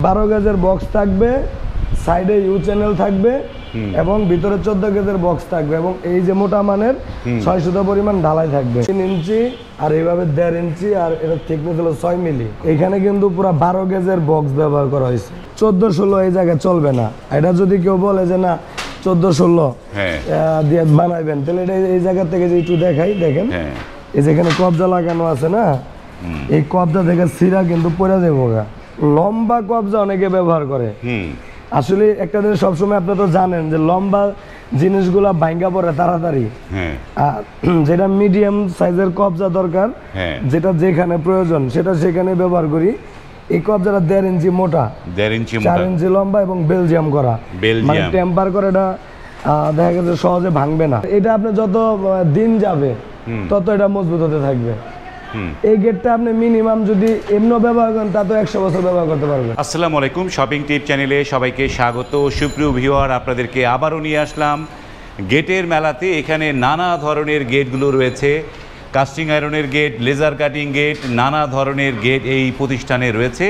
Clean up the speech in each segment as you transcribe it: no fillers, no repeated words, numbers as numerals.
12 গেজের বক্স থাকবে, সাইডে ইউ চ্যানেল থাকবে এবং ভিতরে 14 গেজের বক্স থাকবে এবং এই যে মোটা মানের 600 পরিমাণ ঢালাই থাকবে। 3 ইঞ্চি আর এইভাবে 1.5 ইঞ্চি আর এটা থিকনেস হলো 6 মিলি। এখানে কিন্তু পুরো 12 গেজের বক্স ব্যবহার করা হয়েছে। 14-16 এই জায়গায় চলবে না। এটা যদি কেউ বলে যে না 14-16 দিয়ে বানাইবেন, তাহলে এটা এই জায়গা থেকে যে একটু দেখাই, দেখেন এই যেখানে কবজা লাগানো আছে না, এই কবজা থেকে সিরা কিন্তু পড়ে যাবো। লম্বা কবজা অনেকে ব্যবহার করে। আসলে একটা জিনিস সবসময় আপনারা তো জানেন যে লম্বা জিনিসগুলা ভাঙ্গা পড়ে তাড়াতাড়ি। যেটা মিডিয়াম সাইজের কবজা দরকার, যেটা যেখানে প্রয়োজন সেটা সেখানে ব্যবহার করি। এই কবজাটা 1.5 ইঞ্চি মোটা, 4 ইঞ্চি লম্বা এবং বেলজিয়াম করা, মানে টেম্পার করে এটা দেখা গেছে সহজে ভাঙবে না। এটা আপনি যত দিন যাবে তত এটা মজবুত হতে থাকবে। এই গেটটা আপনি মিনিমাম যদি এমনি ব্যবহার করেন তা তো 100 বছর ব্যবহার করতে পারবেন। আসসালামু আলাইকুম, শপিং টিপ চ্যানেলে সবাইকে স্বাগত। সুপ্রিয় ভিউয়ার, আপনাদেরকে আবারও নিয়ে আসলাম গেটের মেলাতে। এখানে নানা ধরনের গেটগুলো রয়েছে, কাস্টিং আয়রনের গেট, লেজার কাটিং গেট, নানা ধরনের গেট এই প্রতিষ্ঠানে রয়েছে।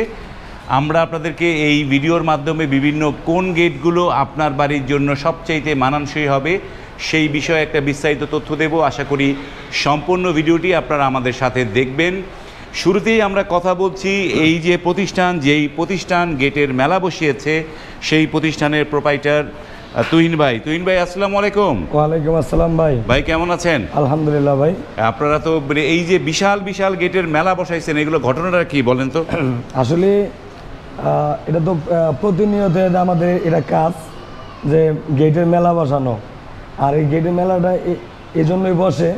আমরা আপনাদেরকে এই ভিডিওর মাধ্যমে বিভিন্ন কোন গেটগুলো আপনার বাড়ির জন্য সবচাইতে মানানসই হবে সেই বিষয়ে একটা বিস্তারিত তথ্য দেব। আশা করি সম্পূর্ণ ভিডিওটি আপনারা আমাদের সাথে দেখবেন। শুরুতেই আমরা কথা বলছি এই যে প্রতিষ্ঠান, যেই প্রতিষ্ঠান গেটের মেলা বসিয়েছে, সেই প্রতিষ্ঠানের প্রোপাইটার তুহিন ভাই। তুহিন ভাই, আসসালামু আলাইকুম। ওয়ালাইকুম আসসালাম ভাই। ভাই কেমন আছেন? আলহামদুলিল্লাহ ভাই। আপনারা তো এই যে বিশাল বিশাল গেটের মেলা বসাইছেন, এগুলো ঘটনাটা কি বলেন তো? আসলে এটা তো প্রতিনিয়ত আমাদের এটা কাজ যে গেটের মেলা বসানো। আর এই গেটের মেলাটা এই জন্যই বসে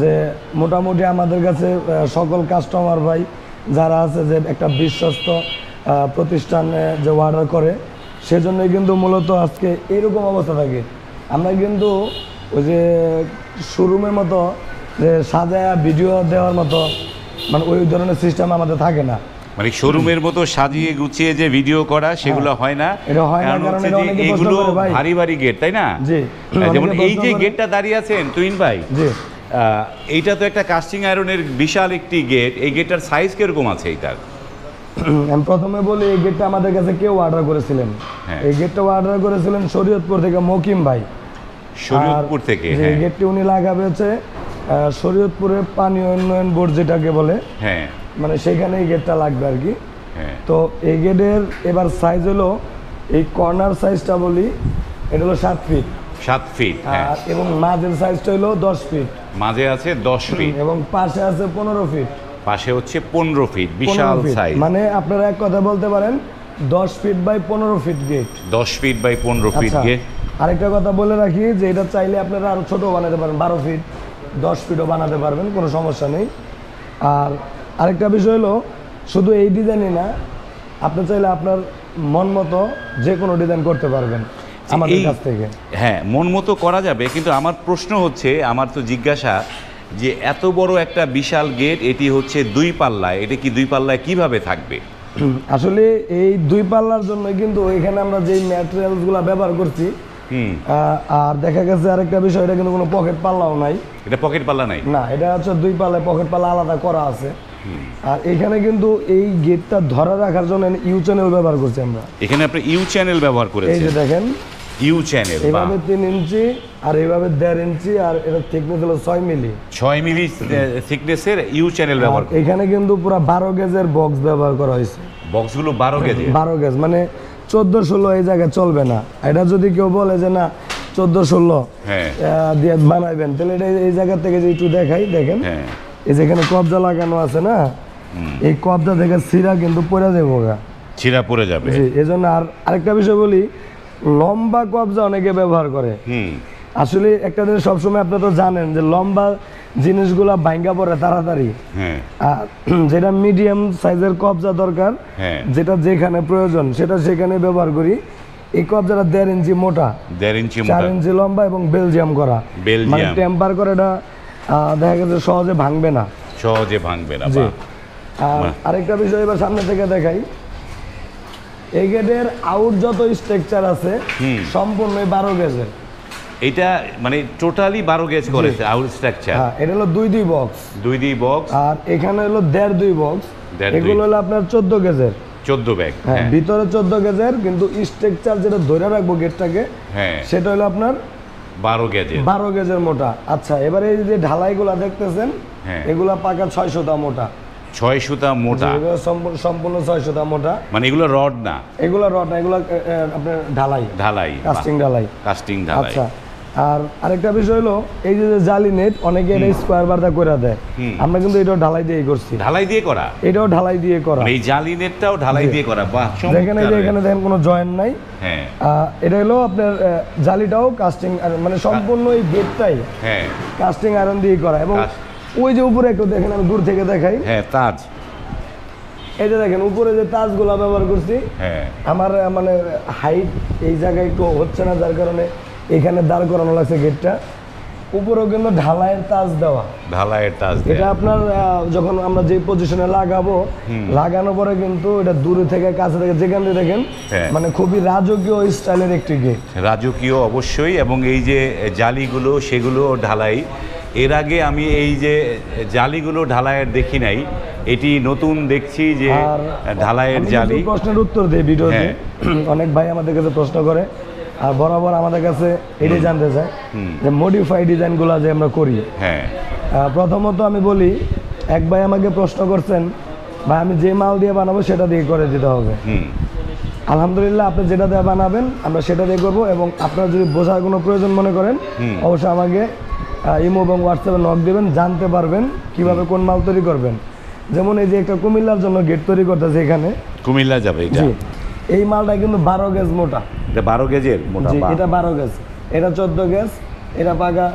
যে মোটামুটি আমাদের কাছে সকল কাস্টমার ভাই যারা আছে যে একটা বিশ্বস্ত প্রতিষ্ঠানে যে অর্ডার করে, সেজন্যই কিন্তু মূলত আজকে এরকম অবস্থা থাকে। আমরা কিন্তু ওই যে শোরুমের মতো যে সাজায়া ভিডিও দেওয়ার মতো মানে ওই ধরনের সিস্টেম আমাদের থাকে না। মানে শোরুমের মতো সাজিয়ে গুছিয়ে যে ভিডিও করা সেগুলো হয় না। এটা হয় না কারণ এগুলো ভারী ভারী গেট, তাই না? জি। যেমন এই যে গেটটা দাঁড়িয়ে আছেন তুহিন ভাই, জি, এইটা তো একটা কাস্টিং আয়রনের বিশাল একটি গেট। এই গেটটার সাইজ কিরকম আছে এইটার? আমি প্রথমে বলি, এই গেটটা আমাদের কাছে কেউ অর্ডার করেছিলেন। এই গেটটা অর্ডার করেছিলেন শরীয়তপুর থেকে মকিম ভাই। শরীয়তপুর থেকে এই গেটটি উনি লাগাবে হচ্ছে শরীয়তপুরের পানি উন্নয়ন বোর্ড যেটাকে বলে, মানে সেখানে এই গেটটা লাগবে আর কি। তো এই গেটের এবার সাইজ হলো, এই কর্নার সাইজটা বলি, এটা হলো 7 ফিট। 7 ফিট এবং মাঝের সাইজটা হলো 10 ফিট। মাঝে আছে 10 ফিট এবং পাশে আছে 15 ফিট। পাশে হচ্ছে 15 ফিট, বিশাল সাইজ। মানে আপনারা এক কথা বলতে পারেন 10 feet by 15 feet gate. 10 feet by 15 feet gate. আরেকটা কথা বলে রাখি যে এটা চাইলে আপনারা আরো ছোট বানাতে পারেন, 12 ফিট 10 ফিটও বানাতে পারবেন, কোনো সমস্যা নেই। আর আরেকটা বিষয় হলো, শুধু এই ডিজাইনই না, আপনি চাইলে আপনার মন মতো যে কোনো ডিজাইন করতে পারবেন আমাদের কাছ থেকে। হ্যাঁ, মন মতো করা যাবে, কিন্তু আমার প্রশ্ন হচ্ছে, আমার তো জিজ্ঞাসা যে এত বড় একটা বিশাল গেট, এটি হচ্ছে 2 পাল্লায়, এটা কি 2 পাল্লায় কিভাবে থাকবে? আসলে এই 2 পাল্লার জন্য কিন্তু এখানে আমরা যেই ম্যাটেরিয়ালসগুলো ব্যবহার করছি, আর দেখা গেছে আরেকটা বিষয়, এটা কিন্তু কোনো পকেট পাল্লাও নাই। এটা পকেট পাল্লা নাই না, এটা হচ্ছে 2 পাল্লায় পকেট পাল্লা আলাদা করা আছে। আর এখানে কিন্তু এই গেটটা ধরে রাখার জন্য ইউ চ্যানেল ব্যবহার করছি আমরা। এখানে আপনি ইউ চ্যানেল ব্যবহার করেছেন। এই যে দেখেন ইউ চ্যানেল, এইভাবে 3 ইঞ্চি আর এইভাবে 1.5 ইঞ্চি আর এটা থিকনেস হলো 6 মিলি। 6 মিলি থিকনেসের ইউ চ্যানেল ব্যবহার। এখানে কিন্তু পুরো 12 গেজের বক্স ব্যবহার করা হয়েছে। বক্সগুলো 12 গেজের। 12 গেজ মানে 14-16 এই জায়গায় চলবে না। এটা যদি কেউ বলে যে না 14-16 দিয়ে বানাইবেন, তাহলে এটা এই জায়গা থেকে যে একটু দেখাই, দেখেন এই যেখানে কবজা লাগানো আছে না, এই কবজা থেকে সিরা কিন্তু পড়ে যাবো, ছিঁড়া পড়ে যাবে। এই জন্য আরেকটা বিষয় বলি, লম্বা কবজা অনেকে ব্যবহার করে। আসলে একটা জিনিস সবসময় আপনারা তো জানেন যে লম্বা জিনিসগুলা ভাঙ্গা পড়ে তাড়াতাড়ি। যেটা মিডিয়াম সাইজের কবজা দরকার, যেটা যেখানে প্রয়োজন সেটা সেখানে ব্যবহার করি। এই কবজাটা 1.5 ইঞ্চি মোটা, 1.5 ইঞ্চি মোটা, 4 ইঞ্চি লম্বা এবং বেলজিয়াম করা, মানে টেম্পার করে এটা দেখা গেছে সহজে ভাঙবে না। সহজে ভাঙবে না। আরেকটা বিষয় এবার সামনে থেকে দেখাই, এই গেটের আউট যত স্ট্রাকচার আছে সম্পূর্ণ 12 গেজের। এটা মানে টোটালি 12 গেজ করেছে আউট স্ট্রাকচার। এটা হলো 2 বক্স, 2 বক্স। আর এখানে হলো 1.5-2 বক্স। এগুলো হলো আপনার 14 গেজের। 14 ব্যাগ। হ্যাঁ, ভিতরে 14 গেজের, কিন্তু স্ট্রাকচার যেটা ধরে রাখবো গেটটাকে, হ্যাঁ, সেটা হলো আপনার 12 গেজের। 12 গেজের মোটা। আচ্ছা, এবারে এই যে ঢালাইগুলা দেখতেছেন, হ্যাঁ, এগুলা পাকা 6 সুতা মোটা। 6 সুতা মোটা, এগুলো সম্পূর্ণ 6 সুতা মোটা। মানে এগুলো রড না, এগুলো রড না, এগুলো আপনার ঢালাই, কাস্টিং ঢালাই। আচ্ছা, আর আরেকটা বিষয় হলো এই যে জালি নেট, অনেকে এটা স্কোয়ার বারদা করে দেয়, আমরা কিন্তু এটাও ঢালাই দিয়ে করছি। ঢালাই দিয়ে করা? এটাও ঢালাই দিয়ে করা। এই জালি নেটটাও ঢালাই দিয়ে করা। বাহ, যেখানে এখানে দেখেন কোনো জয়েন্ট নাই। হ্যাঁ, এটা হলো আপনার জালিটাও কাস্টিং, মানে সম্পূর্ণ এই গেটটাই হ্যাঁ কাস্টিং আয়রন দিয়ে করা। এবং ওই যে উপরে একটু দেখেন, আমি দূর থেকে দেখাই। হ্যাঁ, তাজ। এই যে দেখেন উপরে যে তাজগুলা ব্যবহার করছি, হ্যাঁ, আমার মানে হাইট এই জায়গায় একটু হচ্ছে না, যার কারণে এখানে দাঁড় করানো লাগছে গেটটা। উপরেও কিন্তু ঢালাইয়ের তাজ দেওয়া, ঢালাইয়ের তাজ। এটা আপনার যখন আমরা যে পজিশনে লাগাবো, লাগানোর পরে কিন্তু এটা দূরে থেকে কাছে থেকে যেখান থেকে দেখেন, মানে খুবই রাজকীয় স্টাইলের একটি গেট। রাজকীয় অবশ্যই। এবং এই যে জালিগুলো, সেগুলো ঢালাই। এর আগে আমি এই যে জালিগুলো ঢালাইয়ের দেখি নাই, এটি নতুন দেখছি যে ঢালাইয়ের জালি। প্রশ্নের উত্তর দেই ভিডিওতে, অনেক ভাই আমাদের কাছে প্রশ্ন করে, আর বরাবর আমাদের কাছে এটাই জানতে চায় যে মডিফাই ডিজাইনগুলো যে আমরা করি। হ্যাঁ, প্রথমত আমি বলি, এক ভাই আমাকে প্রশ্ন করছেন, ভাই আমি যে মাল দিয়ে বানাবো সেটা দিয়ে করে দিতে হবে। আলহামদুলিল্লাহ, আপনি যেটা দিয়ে বানাবেন আমরা সেটা দিয়ে করবো। এবং আপনার যদি বোঝার কোনো প্রয়োজন মনে করেন, অবশ্যই আমাকে ইমো এবং হোয়াটসঅ্যাপে নক দেবেন, জানতে পারবেন কিভাবে কোন মাল তৈরি করবেন। যেমন এই যে একটা কুমিল্লার জন্য গেট তৈরি করতেছে, এখানে কুমিল্লা যাবে এটা। এই মালটা কিন্তু 12 গেজ মোটা। এটা 12 গেজের মোটা? এটা 12 গেজ, এটা 14 গেজ, এটা পাকা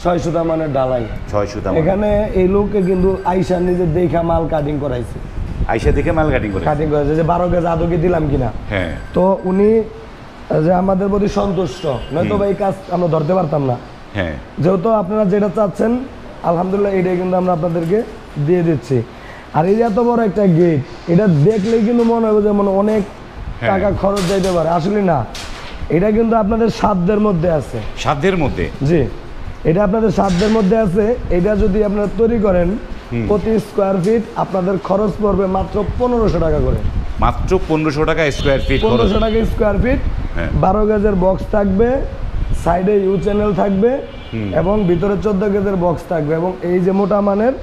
6 সুতা মানে ঢালাই। 6 সুতা। এখানে এই লোককে কিন্তু আইসা নিজে দেখা মাল কাটিং করাইছে, আইসা দেখে মাল কাটিং করেছে যে 12 গেজ আদৌ কি দিলাম কিনা। হ্যাঁ, তো উনি যে আমাদের প্রতি সন্তুষ্ট, নয়তো ভাই কাজ আমরা ধরতে পারতাম না। হ্যাঁ, যেহেতু আপনারা যেটা চাচ্ছেন, আলহামদুলিল্লাহ এটাই কিন্তু আমরা আপনাদেরকে দিয়ে দিচ্ছি। আর এই যে এত বড় একটা গেট, এটা দেখলেই কিন্তু মনে হবে যেমন অনেক টাকা খরচ যাইতে পারে, আসলে না। এটা কিন্তু আপনাদের সাধ্যের মধ্যে আছে। সাধ্যের মধ্যে? জি, এটা আপনাদের সাধ্যের মধ্যে আছে। এটা যদি আপনারা তৈরি করেন, প্রতি স্কোয়ার ফিট আপনাদের খরচ পড়বে মাত্র 1500 টাকা করে। মাত্র 1500 টাকা স্কোয়ার ফিট? 1500 টাকা স্কোয়ার ফিট। 12 গেজের বক্স থাকবে, সাইডে ইউ চ্যানেল থাকবে, এবং ভিতরে 14 গেজের বক্স থাকবে, এবং এই যে মোটা মানের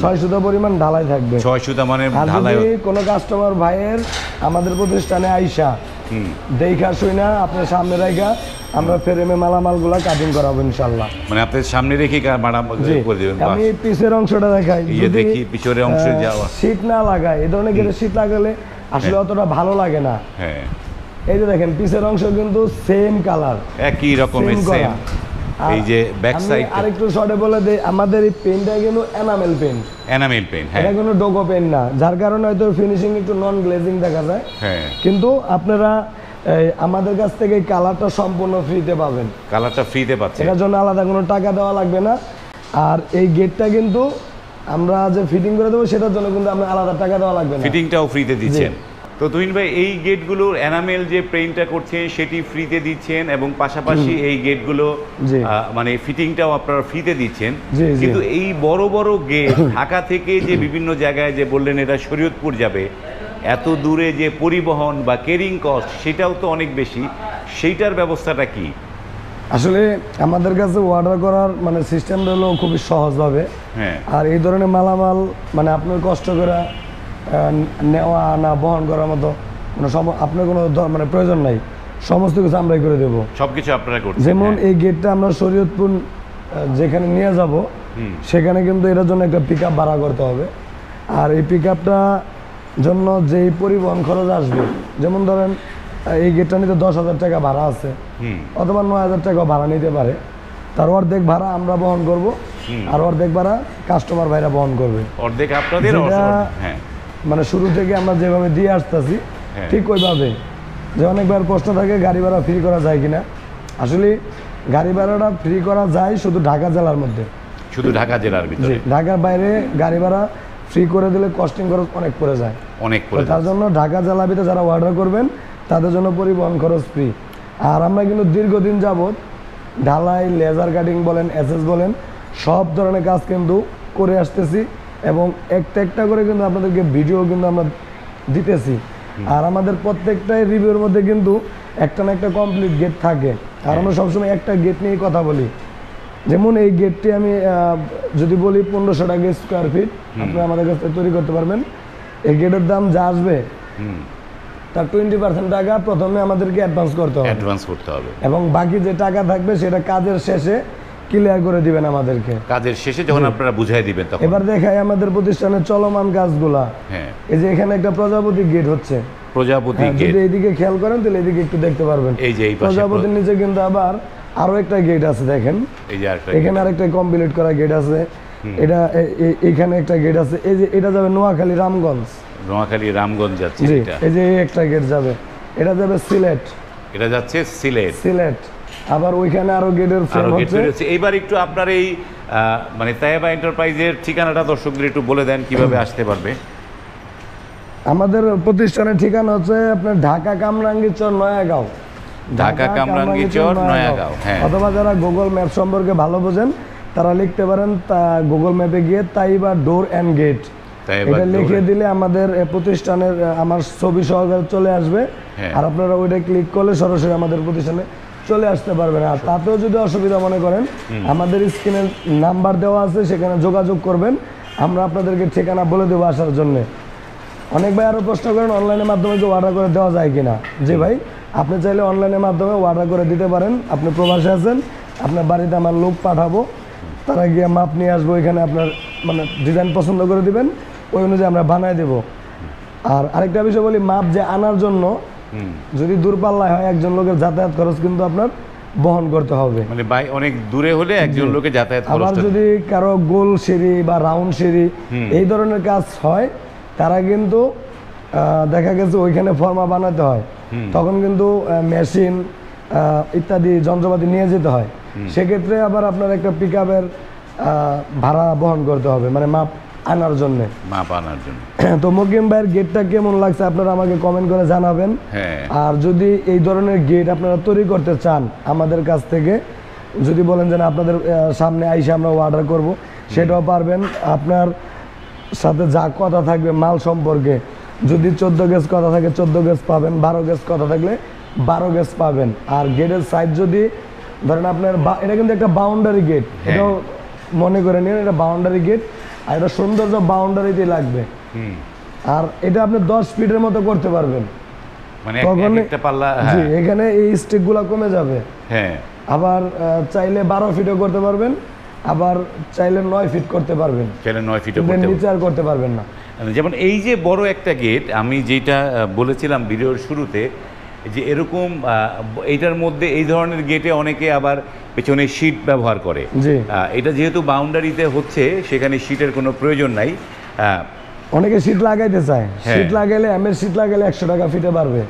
6 সুতা পরিমাণ ঢালাই থাকবে। 6 সুতা মানের ঢালাই। যদি কোনো কাস্টমার ভাইয়ের আমাদের প্রতিষ্ঠানে আইসা দেখা শুনা আপনার সামনে রাখা, আমরা ফ্রেমে মালামালগুলা কাটিং করাবো ইনশাআল্লাহ। মানে আপনার সামনে রেখে করে দিবেন? আমি পিছের অংশটা দেখাই, দেখি পিছের অংশে যাওয়া শীত না লাগায়, এই ধরনের গেটে শীত লাগালে আসলে অতটা ভালো লাগে না। হ্যাঁ, এই যে দেখেন পিছের অংশ কিন্তু সেম কালার, একই রকমের সেম। এই যে ব্যাক সাইড আরেকটু শর্টে বলে দেই, আমাদের এই পেনটা কিন্তু এনামেল পেন। Enamel pen? হ্যাঁ, এটা কোনো ডোকো পেন না, যার কারণে হয়তো ফিনিশিং একটু নন গ্লেজিং দেখা যায়। হ্যাঁ, কিন্তু আপনারা আমাদের কাছ থেকে কালারটা সম্পূর্ণ ফ্রিতে পাবেন। কালারটা ফ্রিতে পাচ্ছেন, এটার জন্য আলাদা কোনো টাকা দেওয়া লাগবে না। আর এই গেটটা কিন্তু আমরা যে ফিটিং করে দেবো, সেটার জন্য কিন্তু আমরা আলাদা টাকা দেওয়া লাগবে না, ফিটিংটাও ফ্রিতে দিচ্ছেন। তো তুহিন ভাই, এই গেটগুলোর এনামেল যে পেইন্টটা করছেন সেটি ফ্রিতে দিচ্ছেন, এবং পাশাপাশি এই গেটগুলো মানে ফিটিংটাও আপনারা ফ্রিতে দিচ্ছেন। কিন্তু এই বড় বড় গেট ঢাকা থেকে যে বিভিন্ন জায়গায় যে বললেন এটা শরীয়তপুর যাবে, এত দূরে যে পরিবহন বা ক্যারিং কস্ট, সেটাও তো অনেক বেশি, সেইটার ব্যবস্থাটা কি? আসলে আমাদের কাছে অর্ডার করার মানে সিস্টেমটা হলো খুবই সহজভাবে। হ্যাঁ, আর এই ধরনের মালামাল মানে আপনার কষ্ট করে নেওয়া আনা বহন করার মতো আপনার কোনো মানে প্রয়োজন নাই, সমস্ত কিছু আমরাই করে দেবো, সবকিছু আপনারা করছেন। যেমন এই গেটটা আমরা শরীয়তপুর যেখানে নিয়ে যাব, সেখানে কিন্তু এটার জন্য একটা পিক আপ ভাড়া করতে হবে। আর এই পিক আপটা জন্য যেই পরিবহন খরচ আসবে, যেমন ধরেন এই গেটটা নিতে 10,000 টাকা ভাড়া আছে, অথবা 9,000 টাকা ভাড়া নিতে পারে, তার অর্ধেক ভাড়া আমরা বহন করব, আর অর্ধেক ভাড়া কাস্টমার ভাইরা বহন করবে। অর্ধেক আপনাদের? মানে শুরু থেকে আমরা যেভাবে দিয়ে আসতেছি ঠিক ওইভাবে। যে অনেকবার প্রশ্ন থাকে গাড়ি ভাড়া ফ্রি করা যায় কিনা, আসলে গাড়ি ভাড়াটা ফ্রি করা যায় শুধু ঢাকা জেলার মধ্যে, শুধু ঢাকা জেলার ভিতরে। ঢাকার বাইরে গাড়ি ভাড়া ফ্রি করে দিলে কস্টিং খরচ অনেক পড়ে যায়, অনেক পড়ে যায়। তার জন্য ঢাকা জেলার ভিতরে যারা অর্ডার করবেন তাদের জন্য পরিবহন খরচ ফ্রি। আর আমরা কিন্তু দীর্ঘদিন যাবত ঢালাই, লেজার কাটিং বলেন, এসএস বলেন, সব ধরনের কাজ কিন্তু করে আসতেছি, এবং একটা একটা করে কিন্তু আপনাদেরকে ভিডিও কিন্তু আমরা দিতেছি। আর আমাদের প্রত্যেকটাই রিভিউর মধ্যে কিন্তু একটা না একটা কমপ্লিট গেট থাকে। আর আমরা সবসময় একটা গেট নিয়ে কথা বলি। যেমন এই গেটটি আমি যদি বলি 1500 টাকা স্কোয়ার ফিট আপনি আমাদের কাছ থেকে তৈরি করতে পারবেন। এই গেটের দাম যা আসবে তার 20% টাকা প্রথমে আমাদেরকে অ্যাডভান্স করতে হবে এবং বাকি যে টাকা থাকবে সেটা কাজের শেষে ক্লিয়ার করে দিবেন আমাদেরকে। কাজের শেষে যখন আপনারা বুঝাই দিবেন তখন। এবার দেখাই আমাদের প্রতিষ্ঠানের চলমান কাজগুলা। এই যে এখানে একটা প্রজাপতি গেট হচ্ছে, প্রজাপতি গেট যদি এইদিকে খেয়াল করেন তাহলে এইদিকে একটু দেখতে পারবেন। এই যে এই পাশে প্রজাপতির নিচে কিন্তু আবার আরো একটা গেট আছে, দেখেন এই যে আরেকটা এখানে আরেকটা কমপ্লিট করা গেট আছে। এটা এখানে একটা গেট আছে, এই যে এটা যাবে নোয়াখালী রামগঞ্জ যাচ্ছে। এটা এই যে একটা গেট যাবে, এটা যাবে সিলেট, এটা যাচ্ছে সিলেট। আবার ওইখানে আরো গেটের ফ্রেম হচ্ছে। এইবার একটু আপনার এই মানে তায়েবা এন্টারপ্রাইজের ঠিকানাটা দর্শকদের একটু বলে দেন কিভাবে আসতে পারবে। আমাদের প্রতিষ্ঠানের ঠিকানা হচ্ছে আপনার ঢাকা কামরাঙ্গীরচর নয়াগাঁও। হ্যাঁ। অথবা যারা গুগল ম্যাপ সম্পর্কে ভালো বোঝেন তারা লিখতে পারেন গুগল ম্যাপে গিয়ে তাইবা ডোর অ্যান্ড গেট, এটা লিখে দিলে আমাদের প্রতিষ্ঠানের আমার ছবি সহকারে চলে আসবে। আর আপনারা ওইটা ক্লিক করলে সরাসরি আমাদের প্রতিষ্ঠানে চলে আসতে পারবেন। আর তাতেও যদি অসুবিধা মনে করেন আমাদের স্ক্রিনের নাম্বার দেওয়া আছে, সেখানে যোগাযোগ করবেন, আমরা আপনাদেরকে ঠিকানা বলে দেবো আসার জন্য। অনেক ভাই আরও প্রশ্ন করেন অনলাইনের মাধ্যমে কি অর্ডার করে দেওয়া যায় কিনা। যে ভাই আপনি চাইলে অনলাইনের মাধ্যমে অর্ডার করে দিতে পারেন। আপনি প্রবাসে আছেন, আপনার বাড়িতে আমার লোক পাঠাবো, তারা গিয়ে মাপ নিয়ে আসবো, এখানে আপনার মানে ডিজাইন পছন্দ করে দিবেন, ওই অনুযায়ী আমরা বানাই দেবো। আর আরেকটা বিষয় বলি, মাপ যে আনার জন্য যদি দূরপাল্লায় হয় একজন লোকের যাতায়াত খরচ কিন্তু আপনার বহন করতে হবে। মানে অনেক দূরে হলে একজন লোকের যাতায়াত খরচ। আবার যদি কারো গোল সিঁড়ি বা রাউন্ড সিঁড়ি এই ধরনের কাজ হয়, তারা কিন্তু দেখা গেছে ওইখানে ফর্মা বানাতে হয়, তখন কিন্তু মেশিন ইত্যাদি যন্ত্রপাতি নিয়ে যেতে হয়। সেক্ষেত্রে আবার আপনার একটা পিকআপের ভাড়া বহন করতে হবে, মানে মাপ আনার জন্য। তো মকিম ভাইয়ের গেটটা কেমন লাগছে আপনারা আমাকে কমেন্ট করে জানাবেন। আর যদি এই ধরনের গেট আপনারা তৈরি করতে চান আমাদের কাছ থেকে, যদি বলেন যে আপনাদের সামনে আইসে আমরা অর্ডার করব, সেটাও পারবেন। আপনার সাথে যা কথা থাকবে মাল সম্পর্কে, যদি 14 গেজ কথা থাকে 14 গেজ পাবেন, 12 গেজ কথা থাকলে 12 গেজ পাবেন। আর গেটের সাইজ যদি ধরেন আপনার, এটা কিন্তু একটা বাউন্ডারি গেট, এটাও মনে করে নিন এটা বাউন্ডারি গেট, আর এটা সৌন্দর্য বাউন্ডারিতে লাগবে। আর এটা আপনি 10 ফিটের মতো করতে পারবেন, তখন এখানে এই স্টিকগুলো কমে যাবে। আবার চাইলে 12 ফিটও করতে পারবেন, আবার চাইলে 9 ফিট করতে পারবেন, নিচে আর করতে পারবেন না। যেমন এই যে বড় একটা গেট, আমি যেটা বলেছিলাম ভিডিওর শুরুতে, যে এরকম এইটার মধ্যে এই ধরনের গেটে অনেকে আবার পেছনে শীট ব্যবহার করে। এটা যেহেতু বাউন্ডারিতে হচ্ছে, সেখানে শীটের কোনো প্রয়োজন নাই। অনেকে শীট লাগাইতে চায়, শীট লাগাইলে এমএস শীট লাগাইলে 100 টাকা ফিটে পারবে,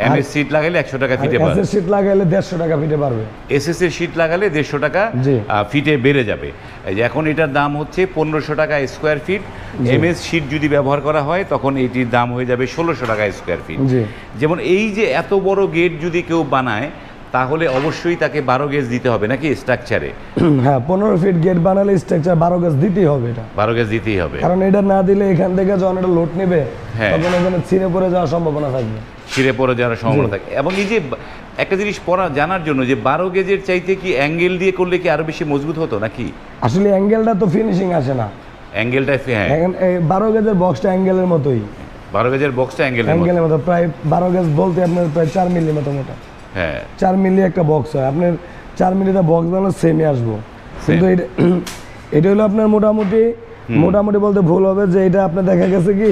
এমএস শীট লাগাইলে 100 টাকা ফিটে পারবে, এসএস শীট লাগাইলে 150 টাকা ফিটে পারবে, এসএস এর শীট লাগালে 150 টাকা ফিটে বেড়ে যাবে। এই যে এখন এটার দাম হচ্ছে 1500 টাকা স্কোয়ার ফিট। এমএস শীট যদি ব্যবহার করা হয় তখন এইটির দাম হয়ে যাবে 1600 টাকা স্কোয়ার ফিট। যেমন এই যে এত বড় গেট যদি কেউ বানায়, তাহলে অবশ্যই তাকে 12 গেজ দিতে হবে নাকি স্ট্রাকচারে? হ্যাঁ, 15 ফিট গেট বানালে স্ট্রাকচার 12 গেজ দিতেই হবে। এটা 12 গেজ দিতেই হবে, কারণ এটা না দিলে এখান থেকে যখন এটা লোড নেবে তখন এখানে ছিঁড়ে পড়ে যাওয়ার সম্ভাবনা থাকবে, এবং এই যে একটা জিনিস জানার জন্য যে 12 গেজের চাইতে কি অ্যাঙ্গেল দিয়ে করলে কি আরো বেশি মজবুত হতো নাকি? আসলে অ্যাঙ্গেলটা তো ফিনিশিং আসে না, অ্যাঙ্গেলটা 12 গেজের বক্সটা অ্যাঙ্গেলের মতোই, 12 গেজের বক্সটা অ্যাঙ্গেলের মতো, প্রায় 12 গেজ বলতে আপনার প্রায় 4 মিলি মতো মোটা। 4 মিলি একটা বক্স হয়, আপনার 4 মিলিতে বক্স বানালে সেমই আসবো। কিন্তু এটা হলো আপনার মোটামুটি বলতে ভুল হবে, যে এটা আপনার দেখা গেছে কি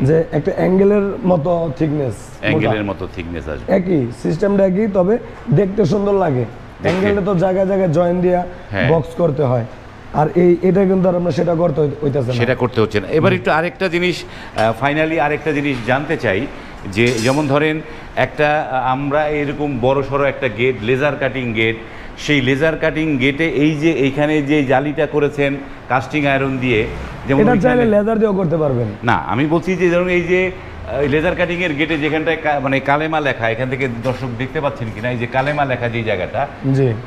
যে একটা অ্যাঙ্গেলের মতো থিকনেস আসবে, একই সিস্টেমটা একই, তবে দেখতে সুন্দর লাগে। অ্যাঙ্গেলটা তো জায়গায় জায়গায় জয়েন দিয়া বক্স করতে হয়, আর এটা কিন্তু আর আমরা সেটা করতে হচ্ছে না। এবার একটু আরেকটা জিনিস, ফাইনালি আরেকটা জিনিস জানতে চাই, যে যেমন ধরেন একটা আমরা এরকম বড় সড়ো একটা গেট, লেজার কাটিং গেট, সেই লেজার কাটিং গেটে এই যে এইখানে যে জালিটা করেছেন কাস্টিং আয়রন দিয়ে, যেমন এটা চাইলে লেজার দিয়েও করতে পারবেন। না, আমি বলছি যে ধরুন এই যে লেজার কাটিং এর গেটে যেখানটায় মানে কালেমা লেখা, এখান থেকে দর্শক দেখতে পাচ্ছেন কিনা, এই যে কালেমা লেখা যে জায়গাটা,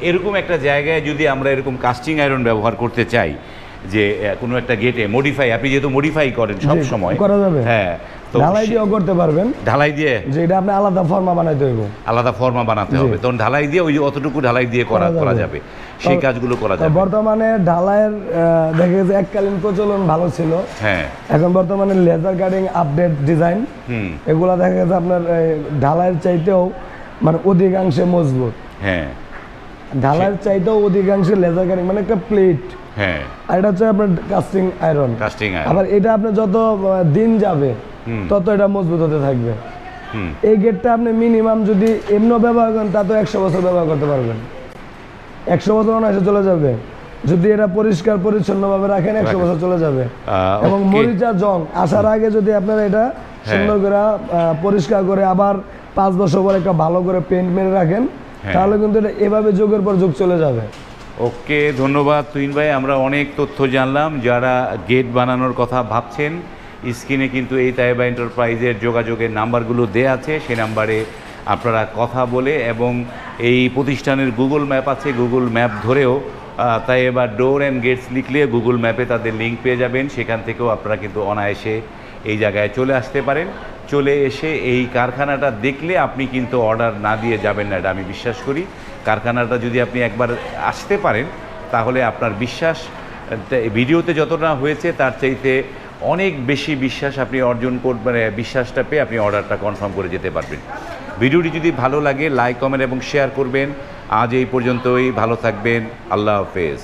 এরকম একটা জায়গায় যদি আমরা এরকম কাস্টিং আয়রন ব্যবহার করতে চাই, যে কোনো একটা গেটে মডিফাই, আপনি যেহেতু মডিফাই করেন সব সময়, করা যাবে। হ্যাঁ, তো ঢালাই দিয়েও করতে পারবেন, ঢালাই দিয়ে যে এটা আপনি আলাদা ফর্মা বানাইতে হইব, আলাদা ফর্মা বানাতে হবে, তখন ঢালাই দিয়ে ওই অতটুকু ঢালাই দিয়ে করা যাবে, সেই কাজগুলো করা যাবে। বর্তমানে ঢালাইয়ের দেখা গেছে এককালীন প্রচলন ভালো ছিল, হ্যাঁ এখন বর্তমানে লেজার কাটিং আপডেট ডিজাইন এগুলা দেখা গেছে আপনার ঢালাইয়ের চাইতেও মানে অধিকাংশে মজবুত, হ্যাঁ ঢালাইয়ের চাইতেও অধিকাংশে লেজার কাটিং মানে একটা প্লেট, হ্যাঁ আর এটা হচ্ছে আপনার কাস্টিং আয়রন। আবার এটা আপনি যত দিন যাবে তত এটা মজবুত হতে থাকবে। এই গেটটা আপনি মিনিমাম যদি এমনিও ব্যবহার করেন তা তো 100 বছর ব্যবহার করতে পারবেন, 100 বছর অনায়াসে চলে যাবে যদি এটা পরিষ্কার পরিচ্ছন্নভাবে রাখেন, 100 বছর চলে যাবে। এবং মরিচা জং আসার আগে যদি আপনারা এটা সুন্দর করে পরিষ্কার করে আবার 5 বছর পর একটা ভালো করে পেইন্ট মেরে রাখেন, তাহলে কিন্তু এটা এভাবে যুগের পর যুগ চলে যাবে। ওকে, ধন্যবাদ তুহিন ভাই। আমরা অনেক তথ্য জানলাম। যারা গেট বানানোর কথা ভাবছেন, স্ক্রিনে কিন্তু এই তাইবা এন্টারপ্রাইজের যোগাযোগের নাম্বারগুলো দেয়া আছে, সেই নাম্বারে আপনারা কথা বলে এবং এই প্রতিষ্ঠানের গুগল ম্যাপ আছে, গুগল ম্যাপ ধরেও তাইবা ডোর অ্যান্ড গেটস লিখলে গুগল ম্যাপে তাদের লিঙ্ক পেয়ে যাবেন, সেখান থেকেও আপনারা কিন্তু অনায়াসে এই জায়গায় চলে আসতে পারেন। চলে এসে এই কারখানাটা দেখলে আপনি কিন্তু অর্ডার না দিয়ে যাবেন না, এটা আমি বিশ্বাস করি। কারখানাটা যদি আপনি একবার আসতে পারেন তাহলে আপনার বিশ্বাস ভিডিওতে যতটা হয়েছে তার চাইতে অনেক বেশি বিশ্বাস আপনি অর্জন করবেন, বিশ্বাসটা পেয়ে আপনি অর্ডারটা কনফার্ম করে যেতে পারবেন। ভিডিওটি যদি ভালো লাগে লাইক কমেন্ট এবং শেয়ার করবেন। আজ এই পর্যন্তই, ভালো থাকবেন, আল্লাহ হাফেজ।